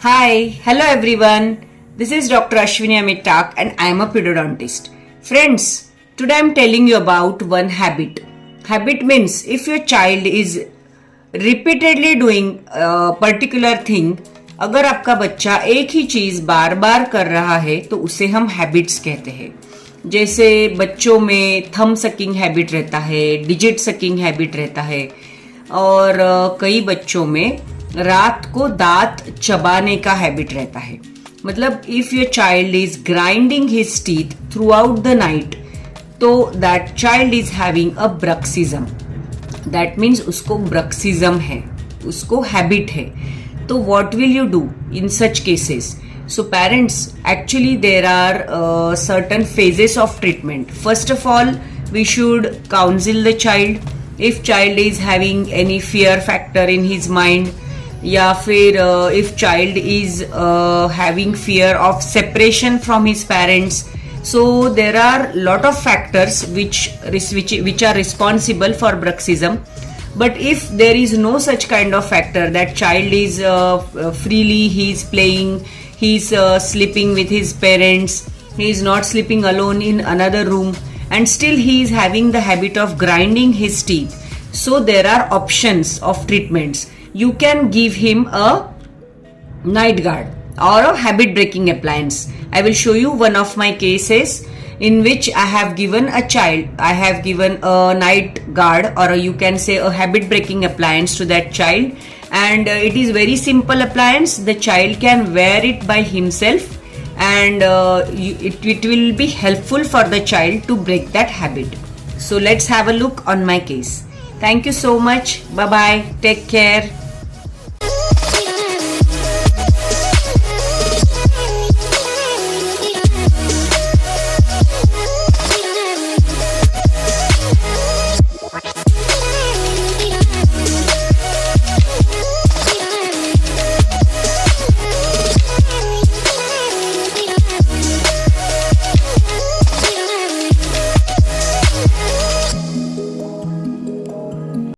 Hi, hello everyone. This is Dr. Ashwini Amitak and I am a periodontist. Friends, today I am telling you about one habit. Habit means if your child is repeatedly doing a particular thing, अगर आपका बच्चा एक ही चीज बार बार कर रहा है तो उसे हम हैबिट्स कहते हैं. जैसे बच्चों में थंब सकिंग हैबिट रहता है, डिजिट सकिंग हैबिट रहता है और कई बच्चों में रात को दांत चबाने का हैबिट रहता है. मतलब if your child is grinding his teeth throughout the night तो that child is having a bruxism. That means उसको ब्रक्सिज्म है, उसको हैबिट है. तो what will you do in such cases? So parents, actually there are certain phases of treatment. First of all, we should counsel the child. If child is having any fear factor in his mind, या फिर if child is having fear of separation from his parents, so there are lot of factors which are responsible for bruxism. But if there is no such kind of factor, that child is freely he is playing, he is sleeping with his parents, he is not sleeping alone in another room, and still he is having the habit of grinding his teeth, so there are options of treatments. You can give him a night guard or a habit breaking appliance. I will show you one of my cases in which I have given a child, I have given a night guard or you can say a habit breaking appliance to that child, and it is very simple appliance. The child can wear it by himself and it will be helpful for the child to break that habit. So let's have a look on my case. Thank you so much. Bye bye. Take care.